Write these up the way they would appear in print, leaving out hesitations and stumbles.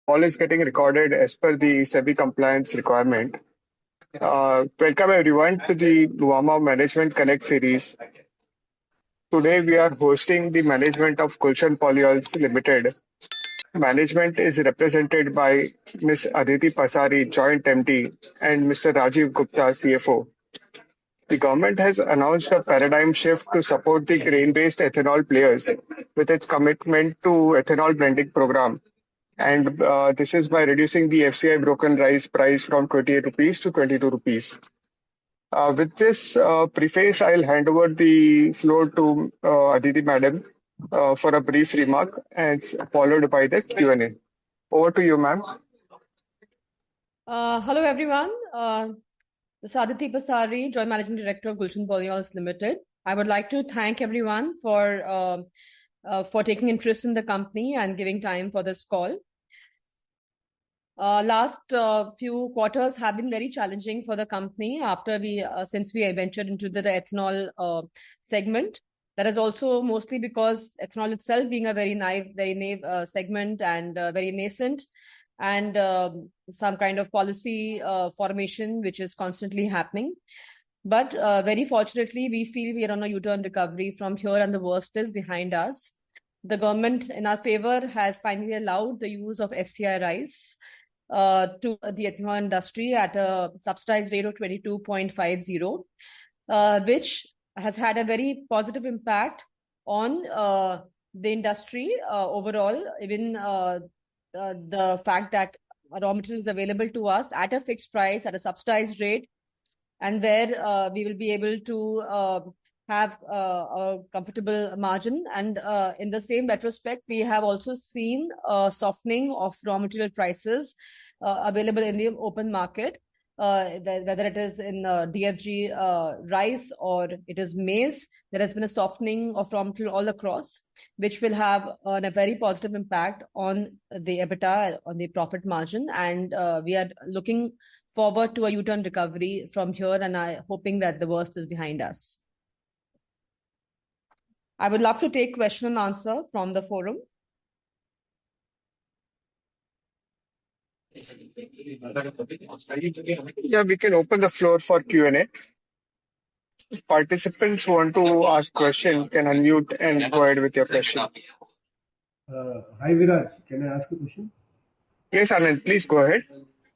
Call is getting recorded as per the SEBI compliance requirement. Welcome everyone to the Nuvama Management Connect series. Today we are hosting the management of Gulshan Polyols Limited. Management is represented by Ms. Aditi Pasari, Joint MD, and Mr. Rajiv Gupta, CFO. The government has announced a paradigm shift to support the grain-based ethanol players with its commitment to ethanol blending program. And this is by reducing the FCI broken rice price from 28 rupees to 22 rupees. With this preface, I'll hand over the floor to Aditi Madam for a brief remark and followed by the Q&A. Over to you, ma'am. Hello, everyone. This is Aditi Pasari, Joint Managing Director of Gulshan Polyols Limited. I would like to thank everyone for taking interest in the company and giving time for this call. Last few quarters have been very challenging for the company since we ventured into the ethanol segment. That is also mostly because ethanol itself being a very naive segment and very nascent, and some kind of policy formation which is constantly happening. But very fortunately, we feel we are on a U-turn recovery from here, and the worst is behind us. The government, in our favor, has finally allowed the use of FCI rice to the ethanol industry at a subsidized rate of 22.50, which has had a very positive impact on the industry overall. Even the fact that raw material is available to us at a fixed price, at a subsidized rate, and where we will be able to have a comfortable margin. And in the same retrospect, we have also seen a softening of raw material prices available in the open market, whether it is in DFG rice or it is maize. There has been a softening of raw material all across, which will have a very positive impact on the EBITDA, on the profit margin. And we are looking forward to a U-turn recovery from here, and I'm hoping that the worst is behind us. I would love to take question and answer from the forum. Yeah, we can open the floor for Q&A. If participants want to ask question, can unmute and go ahead with your question. Hi Viraj, can I ask a question? Yes, Anand, please go ahead.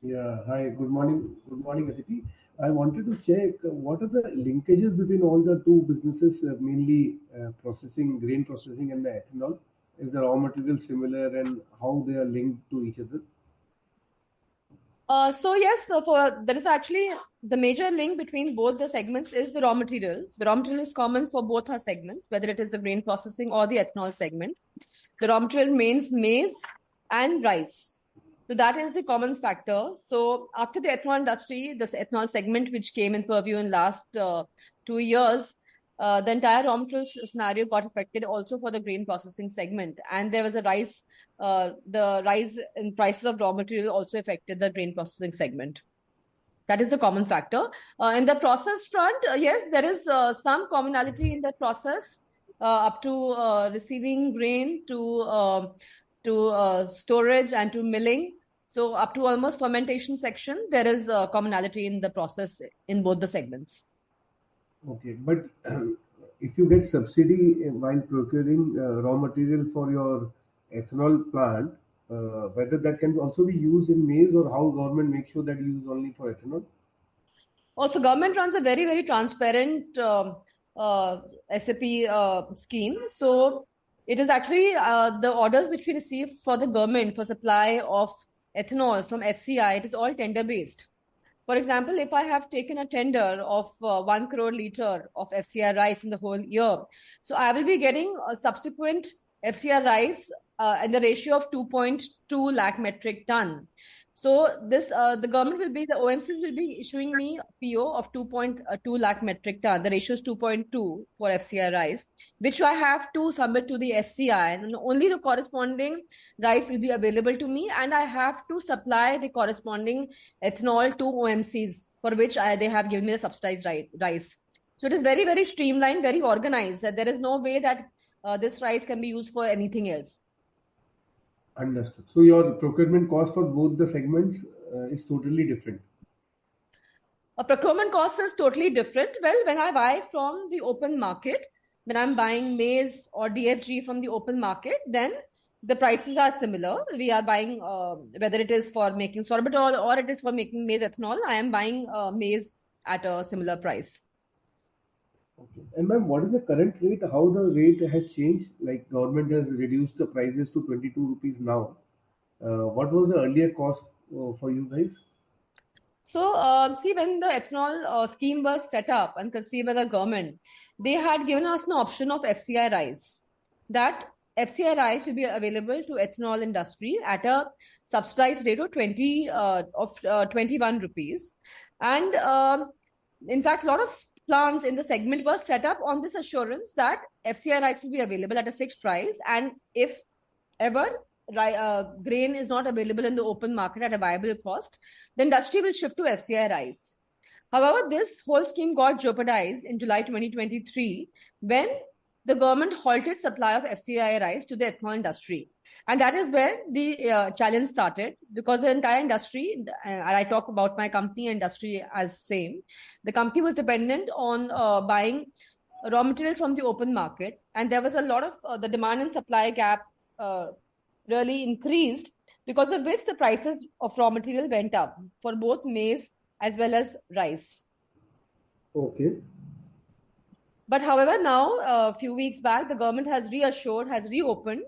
Yeah, hi, good morning. Good morning, Aditi. I wanted to check what are the linkages between all the two businesses, mainly grain processing and the ethanol. Is the raw material similar and how they are linked to each other? There is actually the major link between both the segments is the raw material. The raw material is common for both our segments, whether it is the grain processing or the ethanol segment. The raw material means maize and rice. So that is the common factor. So after the ethanol industry, this ethanol segment, which came in purview in last 2 years, the entire raw material scenario got affected also for the grain processing segment. And there was the rise in prices of raw material also affected the grain processing segment. That is the common factor. In the process front, yes, there is some commonality in that process, up to receiving grain to storage and to milling. So up to almost fermentation section, there is a commonality in the process in both the segments. Okay, but if you get subsidy while procuring raw material for your ethanol plant, whether that can also be used in maize, or how government makes sure that you use only for ethanol? Also, government runs a very, very transparent SAP scheme. So it is actually the orders which we receive for the government for supply of ethanol from FCI, it is all tender based. For example, if I have taken a tender of 1 crore liter of FCI rice in the whole year, so I will be getting a subsequent FCI rice in the ratio of 2.2 lakh metric ton. So this the OMCs will be issuing me a PO of 2.2 lakh metric ton. The ratio is 2.2 for FCI rice, which I have to submit to the FCI, and only the corresponding rice will be available to me, and I have to supply the corresponding ethanol to OMCs, for which they have given me a subsidized rice. So it is very, very streamlined, very organized. There is no way that this rice can be used for anything else. Understood. So your procurement cost for both the segments is totally different. A procurement cost is totally different. Well, when I buy from the open market, when I'm buying maize or DFG from the open market, then the prices are similar. We are buying, whether it is for making sorbitol or it is for making maize ethanol, I am buying maize at a similar price. Okay. And ma'am, what is the current rate? How the rate has changed? Like government has reduced the prices to 22 rupees now. What was the earlier cost for you guys? So, see, when the ethanol scheme was set up and conceived by the government, they had given us an option of FCI rice. That FCI rice will be available to ethanol industry at a subsidized rate of 21 rupees. And in fact, a lot of plants in the segment were set up on this assurance that FCI rice will be available at a fixed price. And if ever grain is not available in the open market at a viable cost, the industry will shift to FCI rice. However, this whole scheme got jeopardized in July 2023 when the government halted supply of FCI rice to the ethanol industry. And that is where the challenge started, because the entire industry, and I talk about my company industry as same, the company was dependent on buying raw material from the open market. And there was a lot of the demand and supply gap really increased, because of which the prices of raw material went up for both maize as well as rice. Okay. But however, now a few weeks back, the government has reopened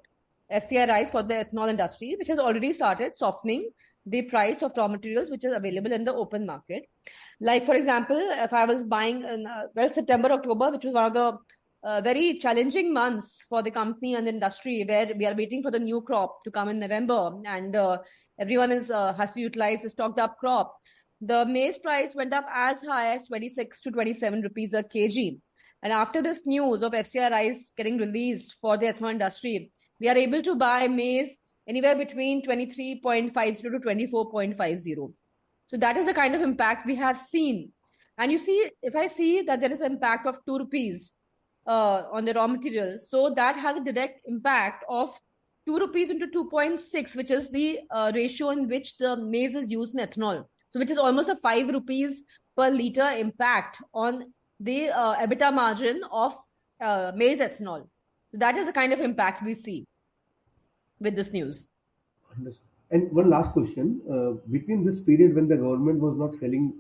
FCI rice for the ethanol industry, which has already started softening the price of raw materials which is available in the open market. Like, for example, if I was buying in September, October, which was one of the very challenging months for the company and the industry, where we are waiting for the new crop to come in November, and everyone has to utilize the stocked up crop. The maize price went up as high as 26 to 27 rupees a kg. And after this news of FCI rice getting released for the ethanol industry, we are able to buy maize anywhere between 23.50 to 24.50. So that is the kind of impact we have seen. And you see, if I see that there is an impact of 2 rupees on the raw material, so that has a direct impact of 2 rupees into 2.6, which is the ratio in which the maize is used in ethanol. So which is almost a 5 rupees per liter impact on the EBITDA margin of maize ethanol. So that is the kind of impact we see with this news. Understood. And one last question. Between this period when the government was not selling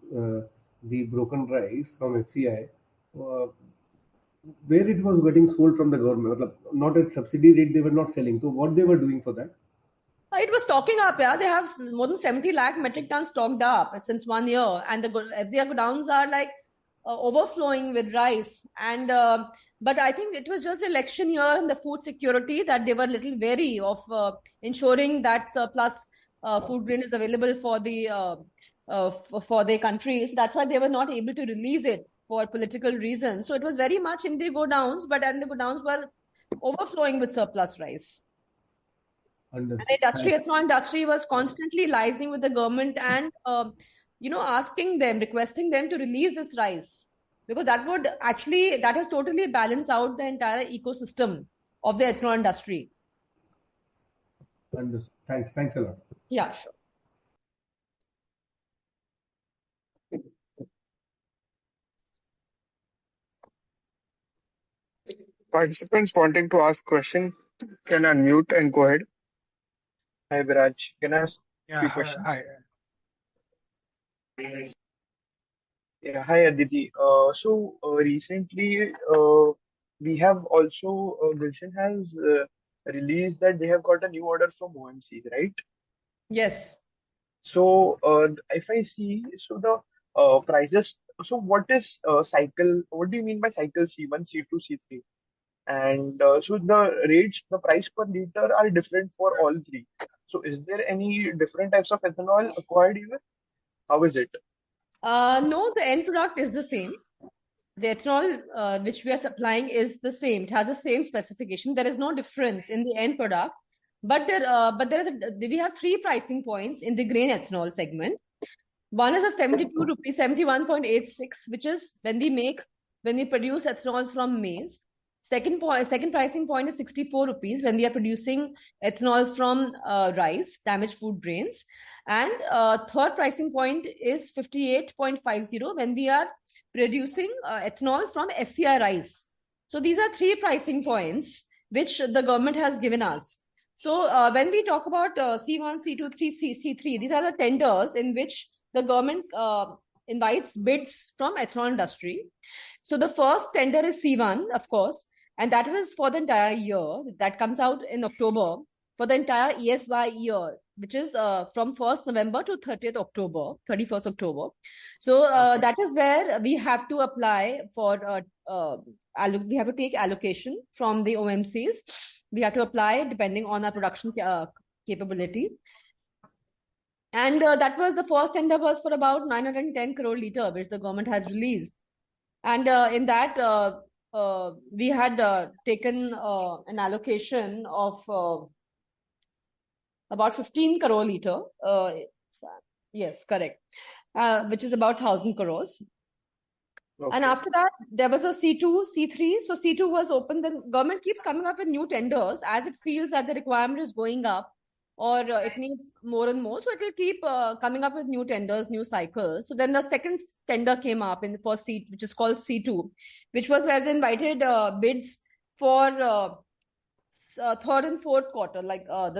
the broken rice from FCI, where it was getting sold from the government, not at subsidy rate, they were not selling. So what they were doing for that? It was stocking up, yeah. They have more than 70 lakh metric tons stocked up since 1 year. And the FCI godowns are like overflowing with rice. And but I think it was just the election year and the food security that they were a little wary of ensuring that surplus food grain is available for the country. So that's why they were not able to release it for political reasons. So it was very much in the godowns, but then the godowns were overflowing with surplus rice. Understood. And the ethanol industry was constantly liaising with the government and asking them, requesting them to release this rice, because that has totally balanced out the entire ecosystem of the ethanol industry. Understood. Thanks a lot. Yeah, sure. Participants wanting to ask question can unmute and go ahead. Hi, Viraj. Can I ask Yeah, few questions? hi. Yeah, hi, Aditi. Recently, we have also, Gulshan has released that they have got a new order from OMC, right? Yes. So, if I see, so the prices, so what is cycle, what do you mean by cycle C1, C2, C3? And so the rates, the price per liter are different for all three. So, is there any different types of ethanol acquired here? How is it? No, the end product is the same. The ethanol which we are supplying is the same. It has the same specification. There is no difference in the end product. But we have 3 pricing points in the grain ethanol segment. One is a 72 rupees, 71.86, which is when we produce ethanol from maize. Second pricing point is 64 rupees when we are producing ethanol from rice, damaged food grains. And third pricing point is 58.50 when we are producing ethanol from FCI rice. So these are three pricing points which the government has given us. So when we talk about C1, C2, C3, these are the tenders in which the government invites bids from ethanol industry. So the first tender is C1, of course, and that was for the entire year. That comes out in October for the entire ESY year, which is from 1st November to 30th October, 31st October. So that is where we have to apply for, we have to take allocation from the OMCs. We have to apply depending on our production capability. And that was the first tender was for about 910 crore liter, which the government has released. And in that, we had taken an allocation of about 15 crore liter. Yes, correct. Which is about 1,000 crores. Okay. And after that, there was a C2, C3. So C2 was open. The government keeps coming up with new tenders as it feels that the requirement is going up or it needs more and more. So it will keep coming up with new tenders, new cycles. So then the second tender came up in the first seat, which is called C2, which was where they invited bids for third and fourth quarter, like for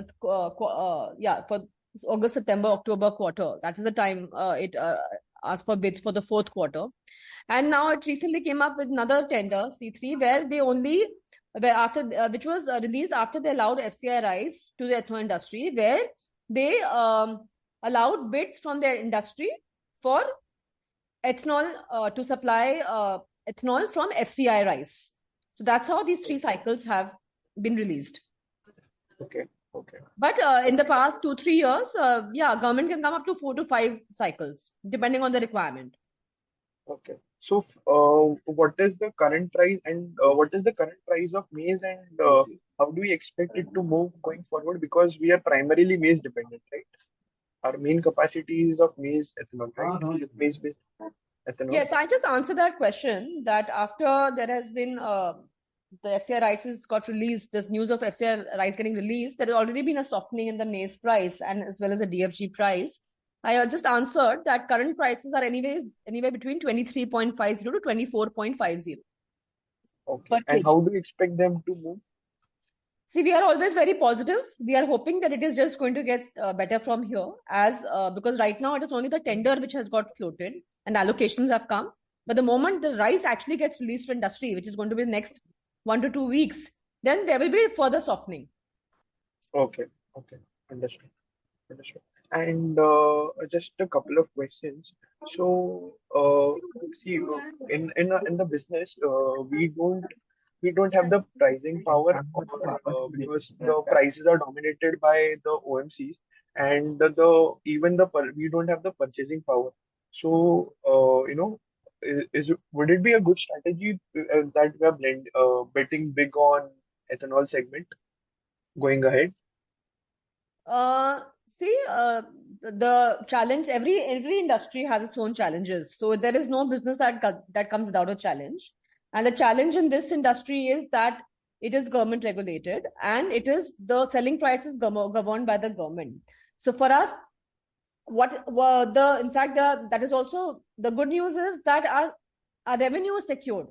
August, September, October quarter. That is the time it asked for bids for the fourth quarter. And now it recently came up with another tender, C3, where they only, which was released after they allowed FCI rice to the ethanol industry, where they allowed bids from their industry for ethanol to supply ethanol from FCI rice. So that's how these three cycles have been released. Okay. Okay. But in the past 2-3 years, government can come up to 4 to 5 cycles, depending on the requirement. Okay. So, what is the current price and what is the current price of maize and how do we expect it to move going forward? Because we are primarily maize dependent, right? Our main capacity is of maize ethanol, right? Maize-based ethanol. Yes, I just answered that question that after there has been the FCI rices got released, this news of FCI rice getting released, there has already been a softening in the maize price and as well as the DFG price. I just answered that current prices are anywhere between 23.50 to 24.50. Okay. And how do you expect them to move? See, we are always very positive. We are hoping that it is just going to get better from here because right now it is only the tender which has got floated and allocations have come. But the moment the rice actually gets released to industry, which is going to be the next 1 to 2 weeks, then there will be further softening. Okay. Okay. Understood. Understood. And just a couple of questions. So, see, in the business, we don't have the pricing power because the prices are dominated by the OMCs and we don't have the purchasing power. So, would it be a good strategy that we are betting big on ethanol segment going ahead? The challenge, every industry has its own challenges. So there is no business that comes without a challenge. And the challenge in this industry is that it is government regulated and it is the selling prices governed by the government. So for us, that is also the good news is that our revenue is secured.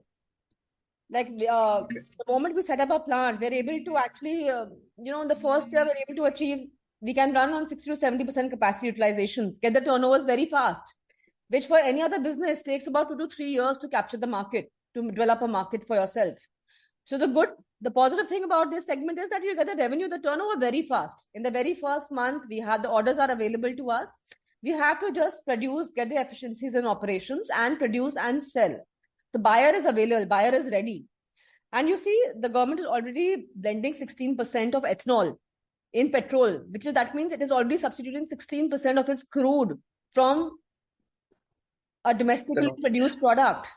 Like the moment we set up a plant, we're able to actually, in the first year, we're able to achieve, we can run on 60 to 70% capacity utilizations, get the turnovers very fast, which for any other business takes about 2 to 3 years to capture the market, to develop a market for yourself. So the positive thing about this segment is that you get the revenue, the turnover very fast. In the very first month, we have the orders are available to us. We have to just produce, get the efficiencies in operations and produce and sell. The buyer is available, buyer is ready. And you see, the government is already blending 16% of ethanol in petrol, that means it is already substituting 16% of its crude from a domestically produced product.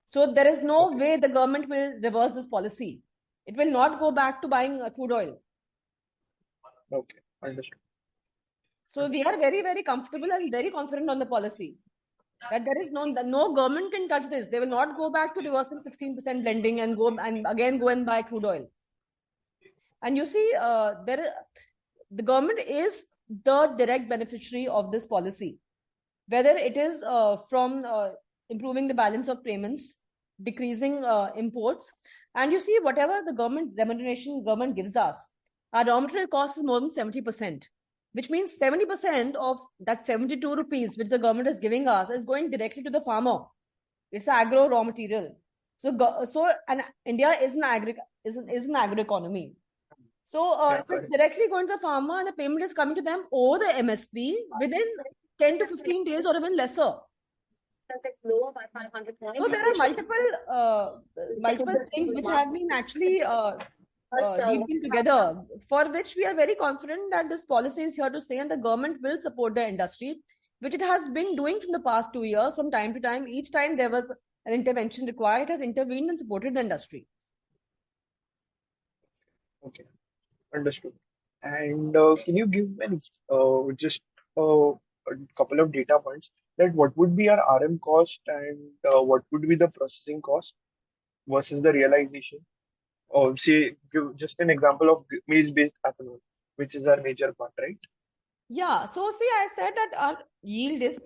So there is no way the government will reverse this policy. It will not go back to buying crude oil. Okay, understood. So we are very, very comfortable and very confident on the policy. That there is no government can touch this. They will not go back to reversing 16% blending and again go and buy crude oil. And you see, the government is the direct beneficiary of this policy, whether it is from improving the balance of payments, decreasing imports, and you see whatever the government remuneration government gives us, our raw material cost is more than 70%, which means 70% of that 72 rupees which the government is giving us is going directly to the farmer. It's agro raw material. And India is an agro economy. So Yeah, it is correct. directly going to the farmer, and the payment is coming to them over the MSP within 10 to 15 days or even lesser. So there are multiple things which have been actually weaved in together, for which we are very confident that this policy is here to stay, and the government will support the industry, which it has been doing from the past 2 years. From time to time, each time there was an intervention required, it has intervened and supported the industry. Okay, understood. And can you give an just a couple of data points that what would be our RM cost and what would be the processing cost versus the realization? Or say, give just an example of maize-based ethanol, which is our major part, right? Yeah, so see, I said that our yield is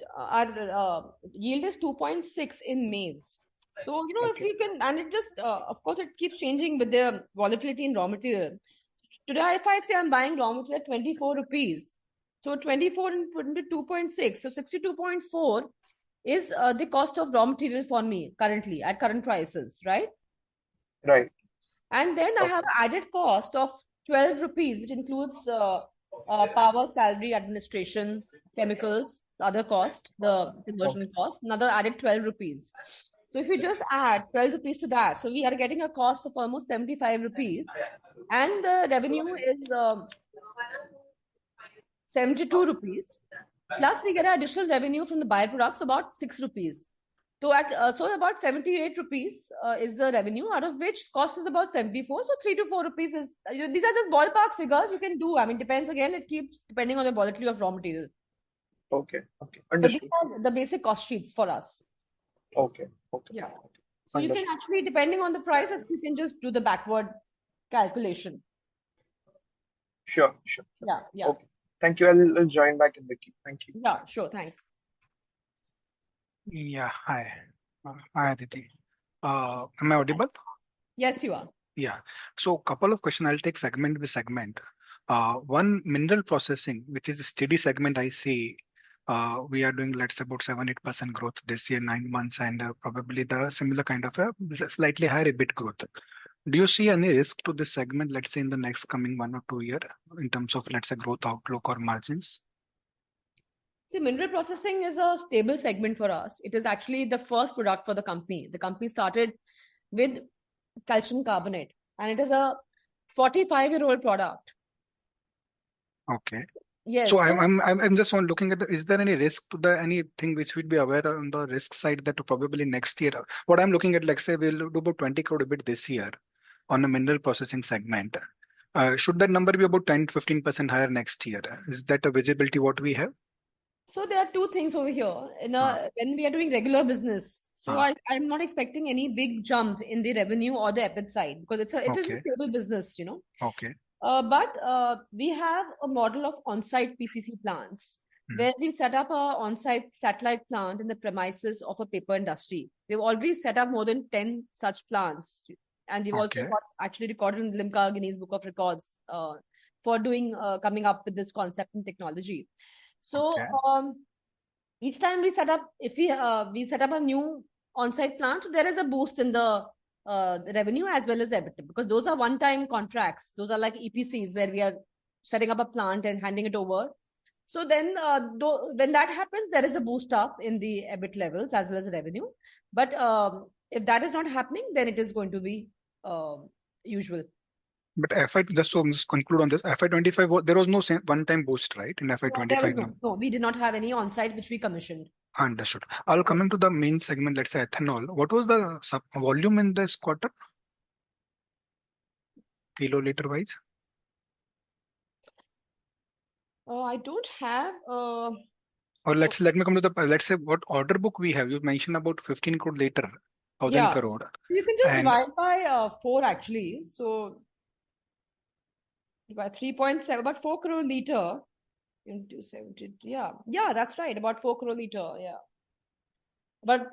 2.6 in maize. So, if Okay, we can, and it just, of course, it keeps changing with the volatility in raw material. Today, if I say I'm buying raw material at 24 rupees, so 24 and put into 2.6, so 62.4 is the cost of raw material for me currently at current prices, right? right. And then I have Okay, an added cost of 12 rupees, which includes power, salary, administration, chemicals, other cost, the conversion okay, cost, another added 12 rupees. So if you just add 12 rupees to that, so we are getting a cost of almost 75 rupees, and the revenue is 72 rupees. Plus, we get an additional revenue from the byproducts about 6 rupees. So about 78 rupees is the revenue, out of which cost is about 74. So 3 to 4 rupees is, these are just ballpark figures you can do. I mean, depends again, it keeps depending on the volatility of raw material. okay, okay, But these understood. are the basic cost sheets for us. Okay, okay, Yeah. okay, So you can understood. actually, depending on the prices, you can just do the backward calculation. Sure, sure, sure. Yeah, yeah, Okay. Thank you. I'll join back in the queue. Thank you. yeah, sure. Thanks. Yeah, hi. Hi, Aditi. Am I audible? Yes, you are. Yeah. So couple of questions. I'll take segment by segment. One, mineral processing, which is a steady segment, I see. We are doing, let's say, about 7-8% growth this year, 9 months, and probably the similar kind of a slightly higher EBIT growth. Do you see any risk to this segment, let's say, in the next coming 1 or 2 year, in terms of, let's say, growth outlook or margins? See, mineral processing is a stable segment for us. It is actually the first product for the company. The company started with calcium carbonate, and it is a 45-year-old product. Okay. So Yes. I'm just on looking at is there any risk to the anything which we'd be aware on the risk side that probably next year what I'm looking at, like say we'll do about 20 crore EBIT this year on a mineral processing segment. Should that number be about 10 to 15% higher next year? Is that a visibility what we have? So there are two things over here. Uh, When we are doing regular business, so uh, I'm not expecting any big jump in the revenue or the EBIT side, because it is a okay, stable business. okay, But we have a model of on-site PCC plants, mm, where we set up a on-site satellite plant in the premises of a paper industry. We've already set up more than 10 such plants, and we've also okay, got actually recorded in the Limca Guinness Book of Records for coming up with this concept and technology. So okay. each time we set up, if we set up a new on-site plant, there is a boost in the revenue as well as EBITDA, because those are one-time contracts. Those are like EPCs where we are setting up a plant and handing it over. So then, when that happens, there is a boost up in the EBIT levels as well as revenue. But if that is not happening, then it is going to be usual. But FI just to just conclude on this, FY25 there was no one-time boost, right? In There was FY25 number. no, we did not have any on-site which we commissioned. Understood. I'll Yes. coming to the main segment, let's say ethanol. What was the volume in this quarter, kiloliter wise? I don't have Or So let me come to the, let's say what order book we have. You mentioned about 15 crore later, 1000 yeah, crore. you can just And divide by 4 actually. So by 3.7, about 4 crore liter into 70. Yeah, that's right. About 4 crore liter. Yeah. But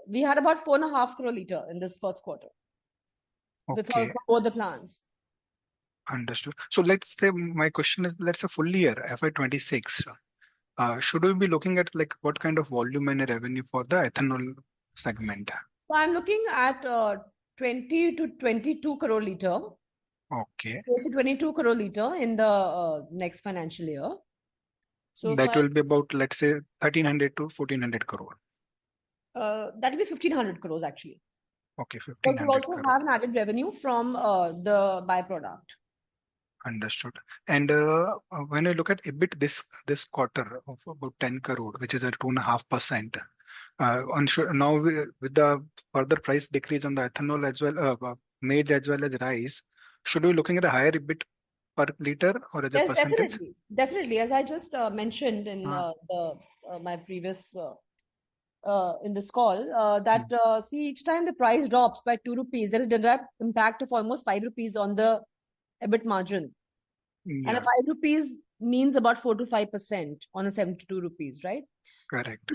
we had about 4.5 crore liter in this first quarter okay, for both the plants. understood. So let's say my question is, let's say full year FY26. Should we be looking at like what kind of volume and revenue for the ethanol segment? So I'm looking at 20 to 22 crore liter. Okay, So it's 22 crore liter in the next financial year. So that my will be about, let's say, 1300 to 1400 crore. that will be 1,500 crores actually. Okay, Because we 1500 also crore. have an added revenue from the byproduct. Understood. And when I look at EBIT this quarter of about 10 crore, which is at 2.5%, now with the further price decrease on the ethanol as well, maize as well as rice, should we be looking at a higher EBIT per liter or as a Yes, percentage? definitely. As I just mentioned in Uh, the my previous in this call, that see each time the price drops by 2 rupees, there is direct impact of almost 5 rupees on the EBIT margin, and a yeah, 5 rupees means about 4 to 5% on a 72 rupees, right? correct.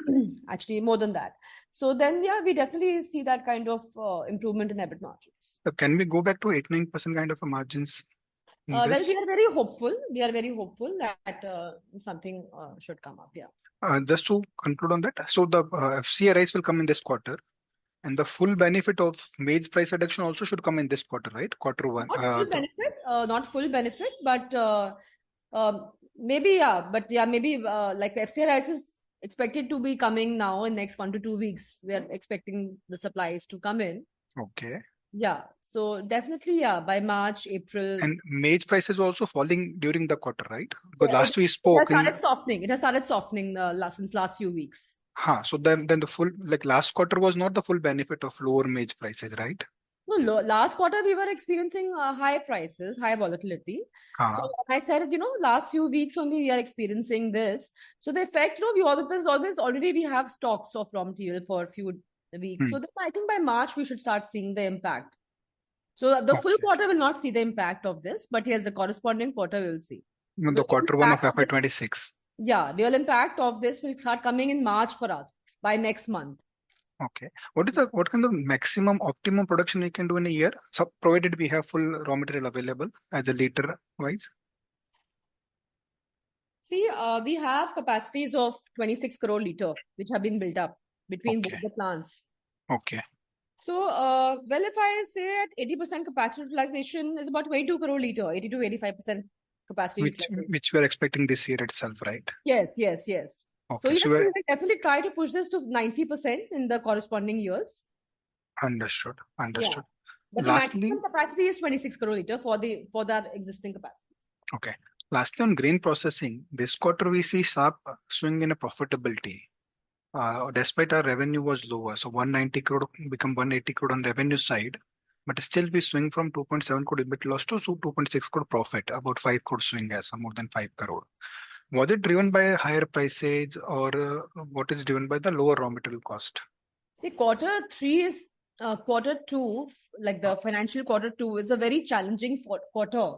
Actually, more than that. So then, yeah, we definitely see that kind of improvement in EBIT margins. So can we go back to 8-9% kind of a margins in Well, we this? are very hopeful. We are very hopeful that something should come up. Yeah. Just to conclude on that, so the FCA rice will come in this quarter. And the full benefit of maize price reduction also should come in this quarter, right? Quarter one. Not full benefit, but maybe yeah. But yeah, maybe like FCA rice is expected to be coming now in next 1 to 2 weeks. We are expecting the supplies to come in. Okay. Yeah, so definitely, yeah, by March, April. And maize prices also falling during the quarter, right? Because Yeah, last we it has spoke in, started softening. It has started softening since last few weeks. so then the full, like last quarter was not the full benefit of lower maize prices, right? No, last quarter we were experiencing high prices, high volatility. So Ha. I said, last few weeks only we are experiencing this. So the effect, we always already we have stocks of raw material for a few weeks. Hmm. So then I think by March we should start seeing the impact. So the full Okay. quarter will not see the impact of this, but yes, the corresponding quarter will see. No, The the real quarter one of impact of this, FY26. yeah, real impact of this will start coming in March for us by next month. Okay. What kind of maximum optimum production we can do in a year? So provided we have full raw material available as a liter wise. See, we have capacities of 26 crore liter, which have been built up between both Okay. the plants. Okay. So, well, if I say at 80% capacity utilization is about 22 crore liter, 80 to 85% capacity utilization. Which we are expecting this year itself, right? Yes. So, Okay. yes, So we will definitely try to push this to 90% in the corresponding years. understood. Yeah. Understood. But the Lastly, maximum capacity is 26 crore liter for that existing capacity. okay. Lastly, on grain processing, this quarter we see sharp swing in a profitability. Despite our revenue was lower, so 190 crore become 180 crore on revenue side, but still we swing from 2.7 crore EBIT loss to 2.6 crore profit, about 5 crore swing as more than 5 crore. Was it driven by higher prices or what is driven by the lower raw material cost? See, quarter two, like the financial quarter two, is a very challenging quarter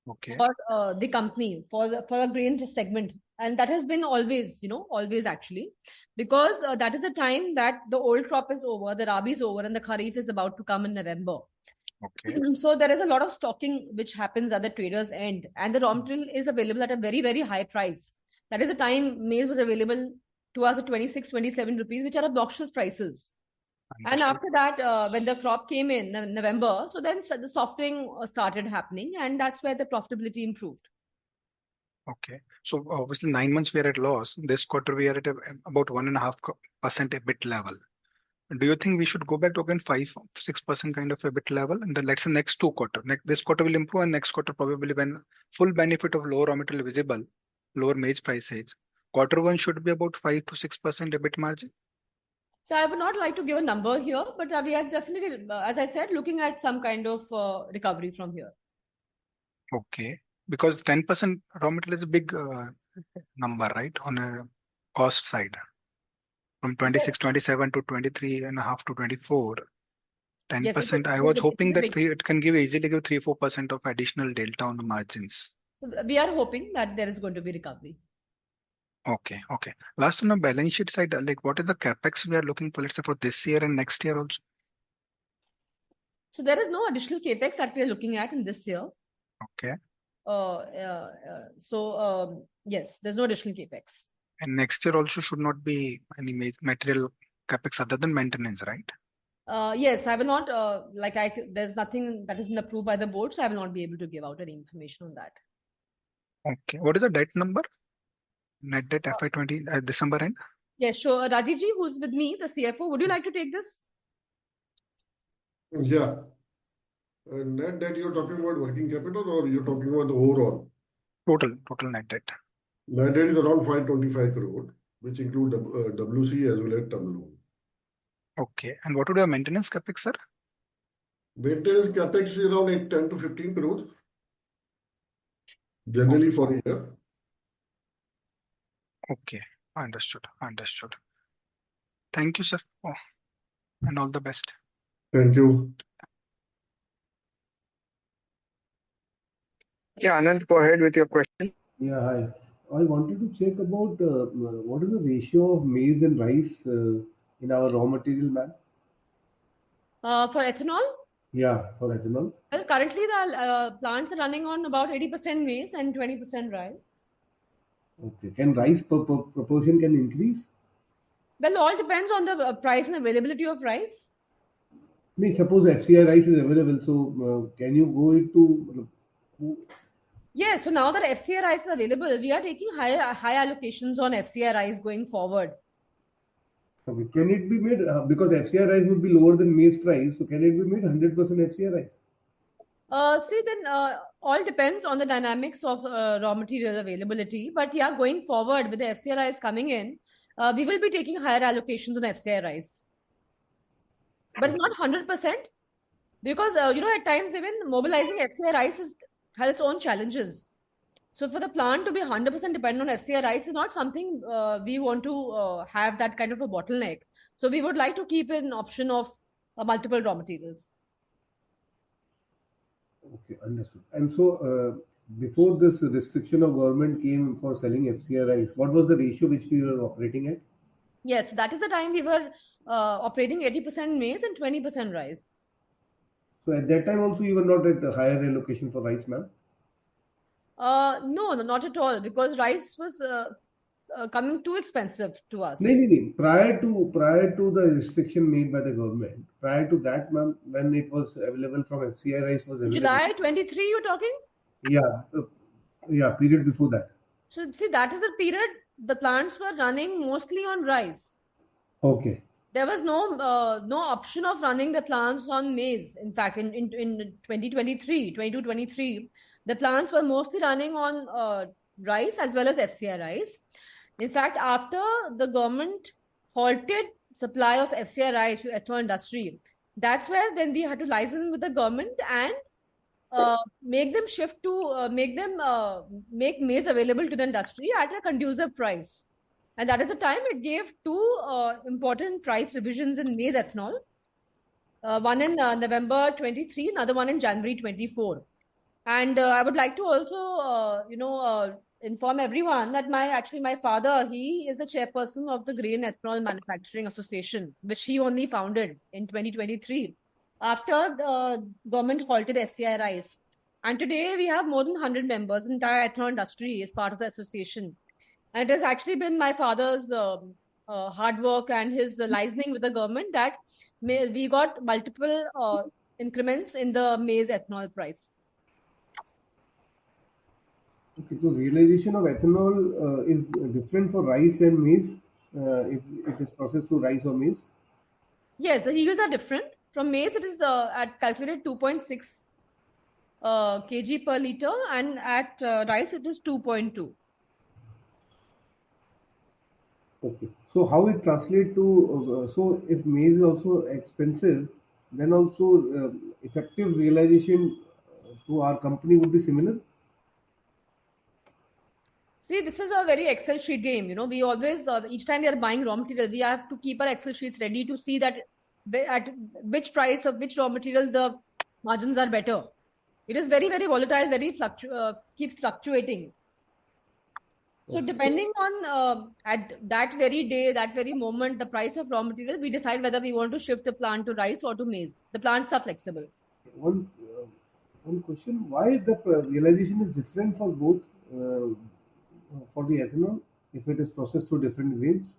Okay. for the company, for the grain segment. And that has been always, always actually, because that is a time that the old crop is over, the Rabi is over, and the Kharif is about to come in November. Okay. So there is a lot of stocking which happens at the trader's end, and the raw material is available at a very, very high price. That is the time maize was available to us at 26, 27 rupees, which are obnoxious prices. And Understood. after that, when the crop came in November, so then the softening started happening, and that's where the profitability improved. Okay. So obviously 9 months we are at loss. This quarter we are at about 1.5% EBIT level. Do you think we should go back to again 5-6% kind of EBIT level? And then let's say next 2 quarter. This quarter will improve and next quarter probably when full benefit of lower raw material visible, lower maize prices. Quarter one should be about 5 to 6% EBIT margin. So I would not like to give a number here, but we are definitely, as I said, looking at some kind of recovery from here. Okay. Because 10% raw material is a big number, right? On a cost side from 26-27 to 23.5 to 24. Yes, it 10%. is. I It was is hoping a that big. it can easily give 3-4% of additional delta on the margins. We are hoping that there is going to be recovery. Okay. Last on the balance sheet side, like what is the capex we are looking for, let's say for this year and next year also? So there is no additional capex that we are looking at in this year. Okay. Yes, there's no additional capex. And next year also should not be any material capex other than maintenance, right? Yes, I will not, there's nothing that has been approved by the board, so I will not be able to give out any information on that. Okay. What is the debt number? Net debt FY20 December end? Yes, sure. Rajiv ji, who's with me, the CFO, would you like to take this? Yeah. Net debt, you're talking about working capital or you're talking about the overall? Total net debt. Net debt is around 525 crore, which include WC as well as term loan. Okay. And what would your maintenance capex, sir? Maintenance capex is around 10 to 15 crores, generally for a year. Okay. Understood. Thank you, sir. And all the best. Thank you. Yeah, Anand, go ahead with your question. Yeah, hi. I wanted to check about what is the ratio of maize and rice in our raw material, ma'am? For ethanol? Yeah, for ethanol. Well, currently the plants are running on about 80% maize and 20% rice. Okay. Can rice proportion can increase? Well, all depends on the price and availability of rice. No, suppose FCI rice is available, so can you go into? Yes, so now that FCI rice is available, we are taking high allocations on FCI rice going forward. Okay. Can it be made because FCI rice would be lower than maize price? So can it be made 100% FCI rice? All depends on the dynamics of raw material availability. But yeah, going forward with the FCI rice coming in, we will be taking higher allocations on FCI rice. But not 100%, because at times even mobilizing FCI rice has its own challenges. So for the plant to be 100% dependent on FCI rice is not something we want to have that kind of a bottleneck. So we would like to keep an option of multiple raw materials. Okay, understood. And so before this restriction of government came for selling FCI rice, what was the ratio which we were operating at? Yes, that is the time we were operating 80% maize and 20% rice. So at that time also you were not at a higher allocation for rice, ma'am? No, not at all, because rice was coming too expensive to us. No. Prior to the restriction made by the government, prior to that, ma'am, when it was available from FCI rice was available. July 23, you're talking? Yeah, period before that. So see, that is a period the plants were running mostly on rice. Okay. There was no option of running the plants on maize. In fact, in 2022-23, the plants were mostly running on rice as well as FCI rice. In fact, after the government halted supply of FCI rice to ethanol industry, that's where then we had to license with the government and make them shift to make maize available to the industry at a conducive price. And that is the time it gave two important price revisions in maize ethanol. One in November 23, another one in January 24. And I would like to also, inform everyone that my father, he is the chairperson of the Grain Ethanol Manufacturing Association, which he only founded in 2023 after the government halted FCI rice. And today we have more than 100 members. The entire ethanol industry is part of the association. And it has actually been my father's hard work and his licensing with the government that we got multiple increments in the maize ethanol price. Okay, so realization of ethanol is different for rice and maize if it is processed through rice or maize? Yes, the yields are different. From maize, it is at calculated 2.6 kg per liter, and at rice, it is 2.2. Okay, so how it translate to, so if maize is also expensive, then also effective realization to our company would be similar? See, this is a very Excel sheet game. We always, each time we are buying raw material, we have to keep our Excel sheets ready to see that at which price of which raw material the margins are better. It is very, very volatile, keeps fluctuating. So depending on at that very day, that very moment, the price of raw material, we decide whether we want to shift the plant to rice or to maize. The plants are flexible. One question: why the realization is different for both for the ethanol if it is processed through different grains?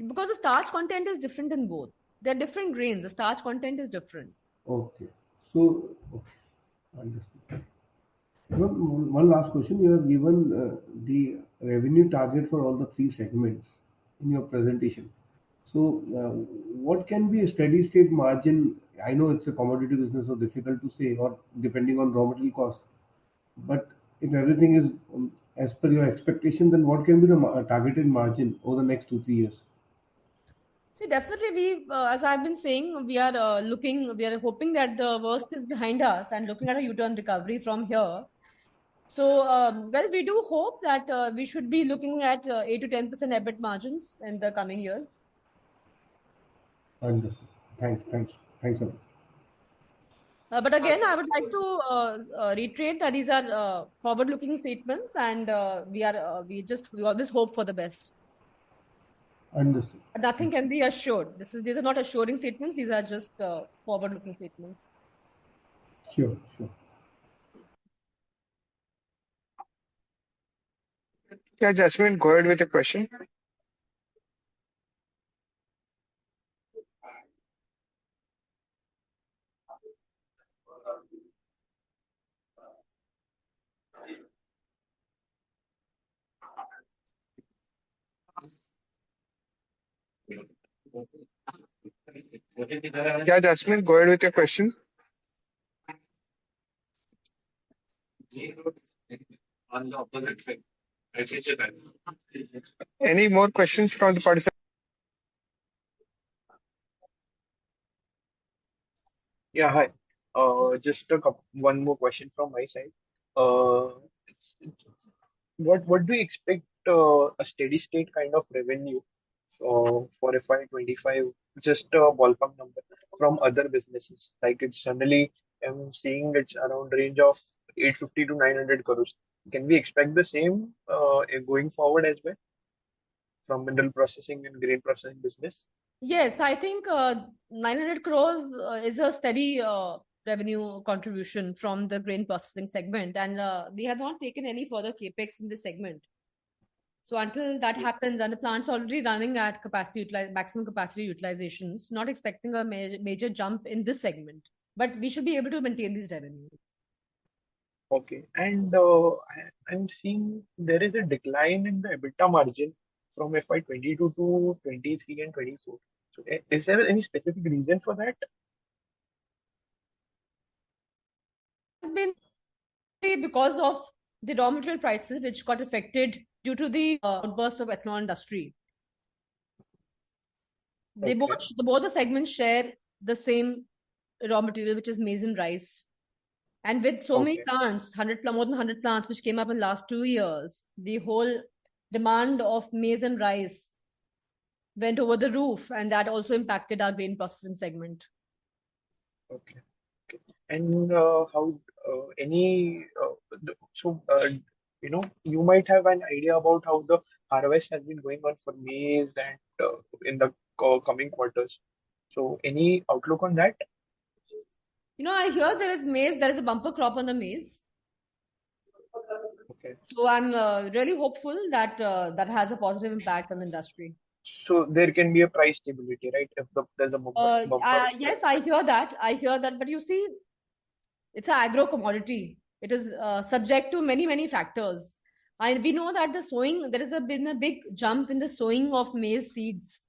Because the starch content is different in both. They're different grains. The starch content is different. Okay, so understood. One last question: you have given the revenue target for all the three segments in your presentation. So, what can be a steady state margin? I know it's a commodity business, so difficult to say, or depending on raw material cost. But if everything is as per your expectation, then what can be the targeted margin over the next 2-3 years? See, definitely, as I've been saying, we are hoping that the worst is behind us and looking at a U-turn recovery from here. So, well, we do hope that we should be looking at 8 to 10% EBIT margins in the coming years. Understood. Thanks a lot. But again, I would like to reiterate that these are forward-looking statements, and we always hope for the best. Understood. But nothing can be assured. These are not assuring statements. These are just forward-looking statements. Sure. Yeah, Jasmine, go ahead with your question. Yeah, Jasmine, go ahead with your question. Any more questions from the participants? Yeah, hi. Just one more question from my side. Uh, what do you expect a steady state kind of revenue for FY25? Just a ballpark number from other businesses. Like it's generally, I'm seeing it's around range of 850 to 900 crores. Can we expect the same going forward as well from mineral processing and grain processing business? Yes, I think 900 crores is a steady revenue contribution from the grain processing segment, and we have not taken any further capex in this segment. So until that happens, and the plant's already running at maximum capacity utilizations, not expecting a major jump in this segment, but we should be able to maintain these revenues. Okay. And I'm seeing there is a decline in the EBITDA margin from FY22 to 23 and 24. So is there any specific reason for that? It's been because of the raw material prices which got affected due to the outburst of ethanol industry. Okay. Both the segments share the same raw material, which is maize and rice. And with so many plants, more than 100 plants, which came up in the last 2 years, the whole demand of maize and rice went over the roof, and that also impacted our grain processing segment. Okay. And you might have an idea about how the harvest has been going on for maize and in the coming quarters. So any outlook on that? I hear there is a bumper crop on the maize. Okay. So I'm really hopeful that that has a positive impact on the industry. So there can be a price stability, right? If there's a bumper. Yes, I hear that. But you see, it's an agro commodity. It is subject to many, many factors. We know that there has been a big jump in the sowing of maize seeds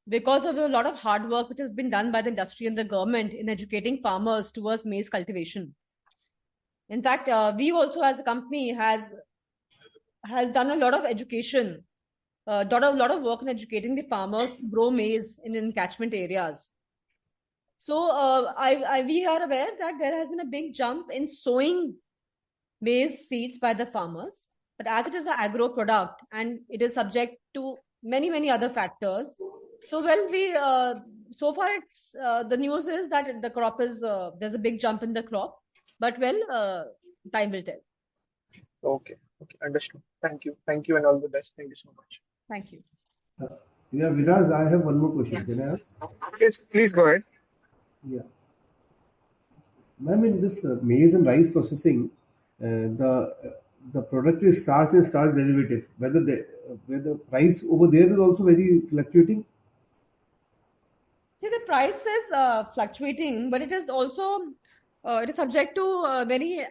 because of a lot of hard work which has been done by the industry and the government in educating farmers towards maize cultivation. In fact, we also as a company has done a lot of education, a lot of work in educating the farmers to grow maize in catchment areas. So we are aware that there has been a big jump in sowing maize seeds by the farmers. But as it is an agro product and it is subject to many other factors, so so far it's the news is that the crop is there's a big jump in the crop, but time will tell. Okay. Okay. Understood. Thank you. Thank you and all the best. Thank you so much. Thank you. Yeah, Viraz, I have one more question. Can I ask? Yes, please go ahead. Yeah. Ma'am, in this maize and rice processing, the product is starch and starch derivative. Whether the price over there is also very fluctuating. See, the price is fluctuating, but it is also it is subject to many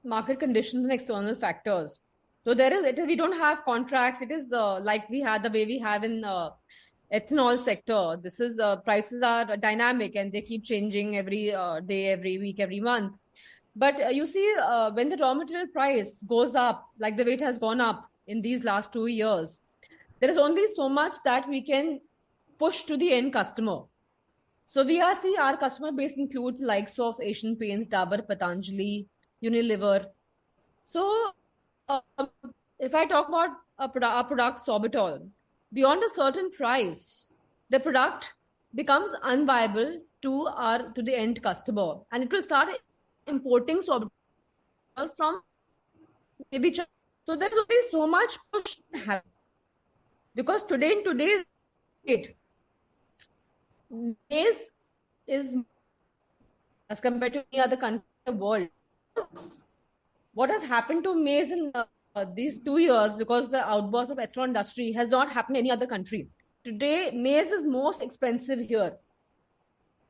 market conditions and external factors. So we don't have contracts. It is like we have the way we have in ethanol sector. This is prices are dynamic and they keep changing every day, every week, every month. But you see, when the raw material price goes up, like the way it has gone up in these last 2 years, there is only so much that we can push to the end customer. So see our customer base includes likes of Asian Paints, Dabur, Patanjali, Unilever. So if I talk about our product Sorbitol, beyond a certain price, the product becomes unviable to the end customer, and it will start importing Sorbitol from maybe China. So there's only so much push to have, because in today's date, maize is, as compared to any other country in the world, what has happened to maize in these 2 years, because the outburst of ethanol industry has not happened in any other country. Today, maize is most expensive here.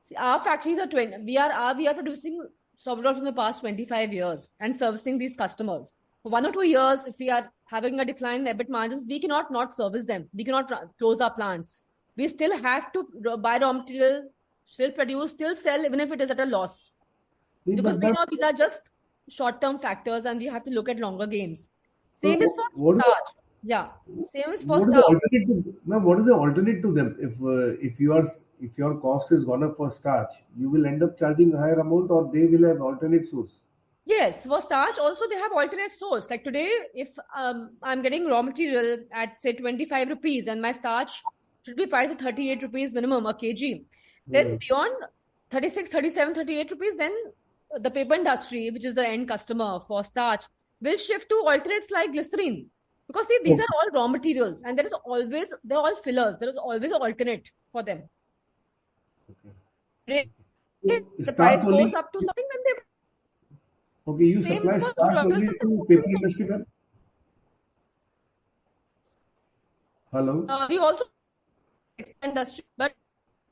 See, our factories are we are producing Sorbitol from the past 25 years and servicing these customers. For 1 or 2 years, if we are having a decline in EBIT margins, we cannot not service them. We cannot close our plants. We still have to buy raw material, still produce, still sell, even if it is at a loss. Because we know these are just short-term factors and we have to look at longer games. Same is for starch. Yeah, same is for starch. What is the alternate to them? If your cost is gone up for starch, you will end up charging a higher amount, or they will have alternate source. Yes, for starch also they have alternate source. Like today, if I'm getting raw material at say 25 rupees and my starch should be priced at 38 rupees minimum a kg, then beyond 36, 37, 38 rupees, then the paper industry, which is the end customer for starch, will shift to alternates like glycerine. Because see, these are all raw materials and they're all fillers. There is always an alternate for them. Okay. The price goes up to something, then they... Okay, you supply starch only to paper industry, ma'am? Hello? We also industry, but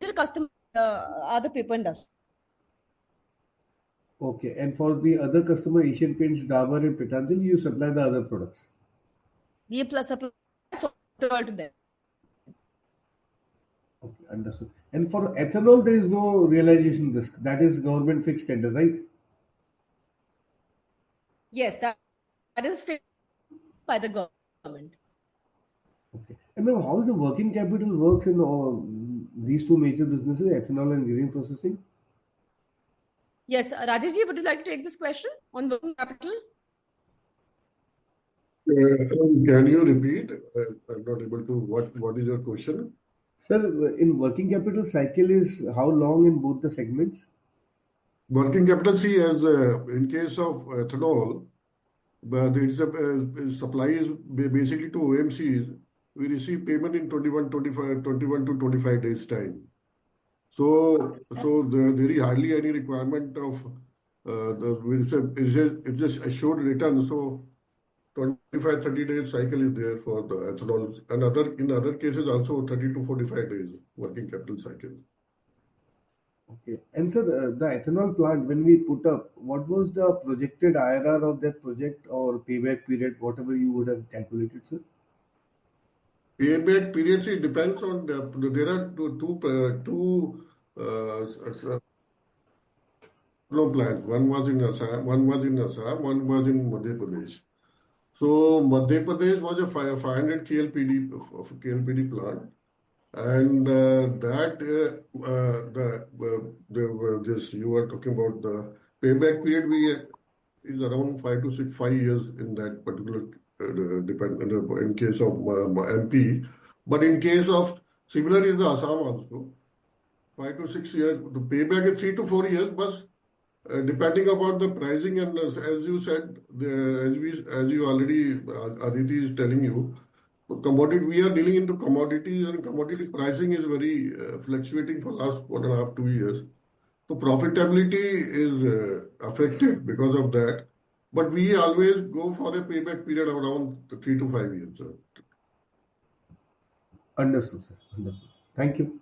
their customers are the paper industry. Okay, and for the other customer, Asian Paints, Dabur and Patanjali, you supply the other products? We supply Sorbitol to them. Okay, understood. And for ethanol, there is no realization risk. That is government fixed tender, right? Yes, that is fixed by the government. Okay. And now, how is the working capital works in these two major businesses, ethanol and grain processing? Yes, Rajeshji, would you like to take this question on working capital? Can you repeat? I'm not able to. What is your question? Sir, in working capital cycle is how long in both the segments? Working capital, see, as in case of ethanol, but it's supply is basically to OMCs. We receive payment in 21 to 25 days time. So there is hardly any requirement of it's just assured return. So 25, 30 days cycle is there for the ethanol, and in other cases also 30 to 45 days working capital cycle. Okay. And so the ethanol plant, when we put up, what was the projected IRR of that project or payback period, whatever you would have calculated, sir? Payback period, it depends on there are two plants. One was in Assam, one was in Madhya Pradesh. So Madhya Pradesh was a 500 KLPD plant, and this you were talking about the payback period. is around 5 years in that particular in case of MP. But in case of similar is the Assam also, 5 to 6 years. The payback is 3 to 4 years, but depending upon the pricing and as you said, as you already Aditi is telling you, commodity we are dealing into commodities and commodity pricing is very fluctuating for last 1.5 to 2 years. So profitability is affected because of that. But we always go for a payback period of around 3 to 5 years. Sir. Understood, sir. Understood. Thank you.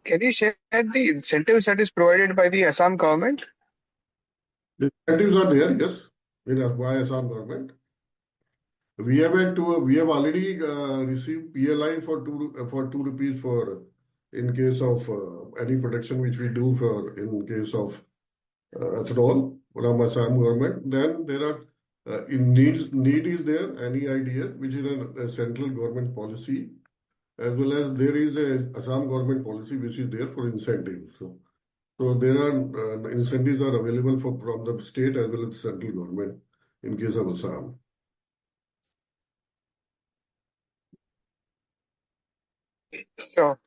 Can you share the incentives that is provided by the Assam government? The incentives are there, yes, by Assam government. We have already received PLI for 2 rupees for in case of any production which we do for in case of ethanol from Assam government. Then there are need is there, any idea, which is a central government policy, as well as there is a Assam government policy which is there for incentives. So there are incentives are available from the state as well as the central government in case of Assam. Sure.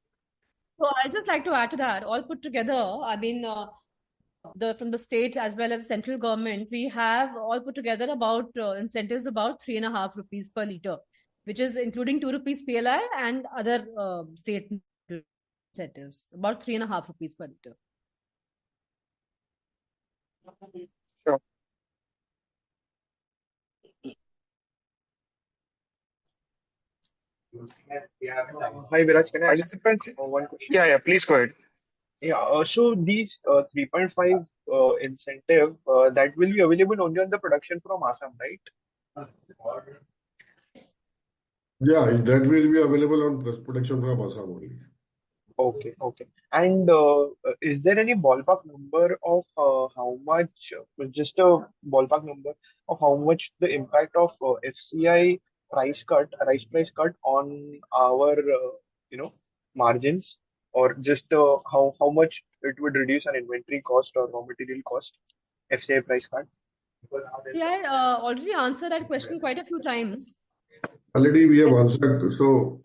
So I'd just like to add to that, all put together, I mean, from the state as well as the central government, we have all put together about incentives about 3.5 rupees per litre, which is including 2 rupees PLI and other state incentives, about 3.5 rupees per litre. Sure. Hi, Viraj, can I ask Participants, one question? yeah, please go ahead. Yeah, so these 3.5 incentive that will be available only on the production from Assam, right? Yeah, that will be available on production from Assam only. Okay, okay. And is there any ballpark number of how much, just a ballpark number of how much the impact of FCI price price cut on our, margins, or just how much it would reduce an inventory cost or raw material cost, FCI price cut? See, I already answered that question quite a few times. Already we have answered. So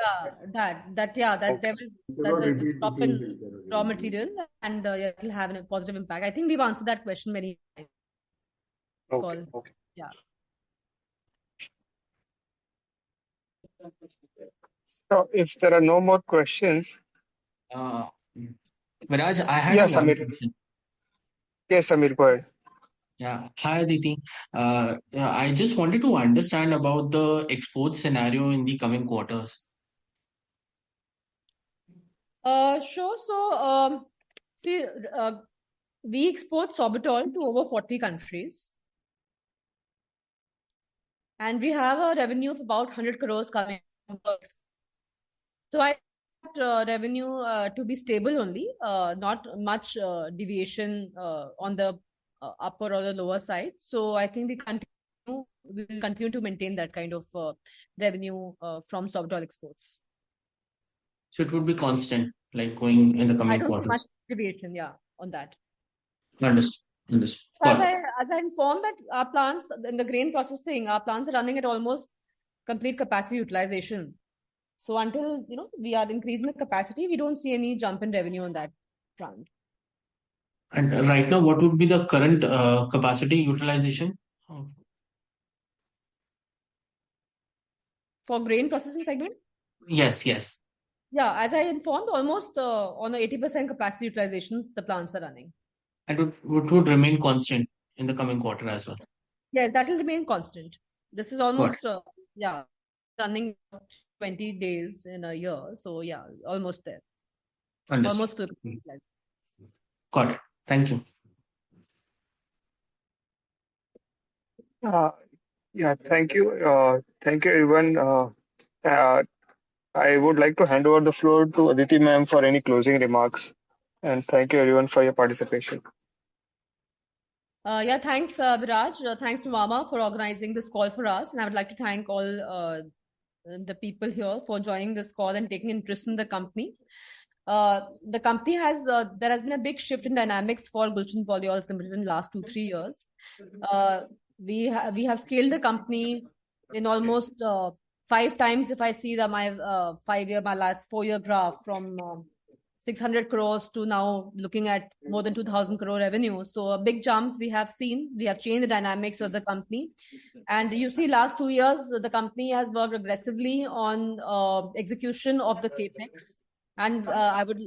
That there will cannot that's a repeat the drop same in thing. raw material, and it will have a positive impact. I think we've answered that question many times. Okay, okay. Yeah. So if there are no more questions, Viraj, I had yeah, one Samir. question. Yes, Samir, go ahead. Yeah, hi Aditi. I just wanted to understand about the export scenario in the coming quarters. Sure. So, see, we export sorbitol to over 40 countries. And we have a revenue of about 100 crores coming. So I expect revenue to be stable only, not much deviation on the upper or the lower side. So I think we will continue to maintain that kind of revenue from sorbitol exports. So it would be constant, like going in the I coming don't see much quarters. deviation, yeah, on that. Understood. So Got it. as I informed that our plants in the grain processing, our plants are running at almost complete capacity utilization. So until we are increasing the capacity, we don't see any jump in revenue on that front. And right now, what would be the current capacity utilization? For grain processing segment? Yes. Yeah, as I informed, almost on 80% capacity utilizations, the plants are running. And it would remain constant in the coming quarter as well. Yes, that will remain constant. This is almost running 20 days in a year. So yeah, almost there. Understood. Almost full capacity. Got it. Thank you. Yeah, thank you. Thank you, everyone. I would like to hand over the floor to Aditi ma'am for any closing remarks. And thank you, everyone, for your participation. Yeah, thanks, Viraj. Thanks to Mama for organizing this call for us. And I would like to thank all the people here for joining this call and taking interest in the company. The company has there has been a big shift in dynamics for Gulshan Polyols Limited in the last 2-3 years. We have scaled the company in almost 5 times. If I see my last 4-year graph from 600 crores to now looking at more than 2,000 crore revenue. So a big jump we have seen. We have changed the dynamics of the company. And you see last 2 years, the company has worked aggressively on execution of the CAPEX. And I would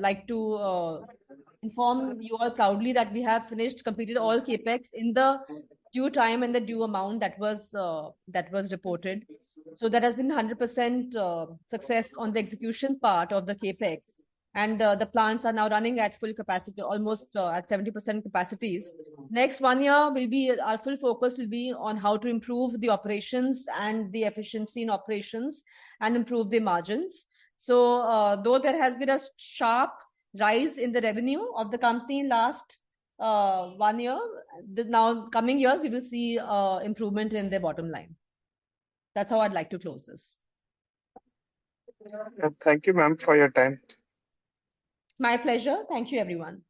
like to inform you all proudly that we have completed all CAPEX in the due time and the due amount that was reported. So there has been 100% success on the execution part of the CAPEX. And the plants are now running at full capacity, almost at 70% capacities. Next 1 year our full focus will be on how to improve the operations and the efficiency in operations and improve the margins. So though there has been a sharp rise in the revenue of the company last 1 year, now coming years we will see improvement in the bottom line. That's how I'd like to close this. Thank you, ma'am, for your time. My pleasure. Thank you, everyone.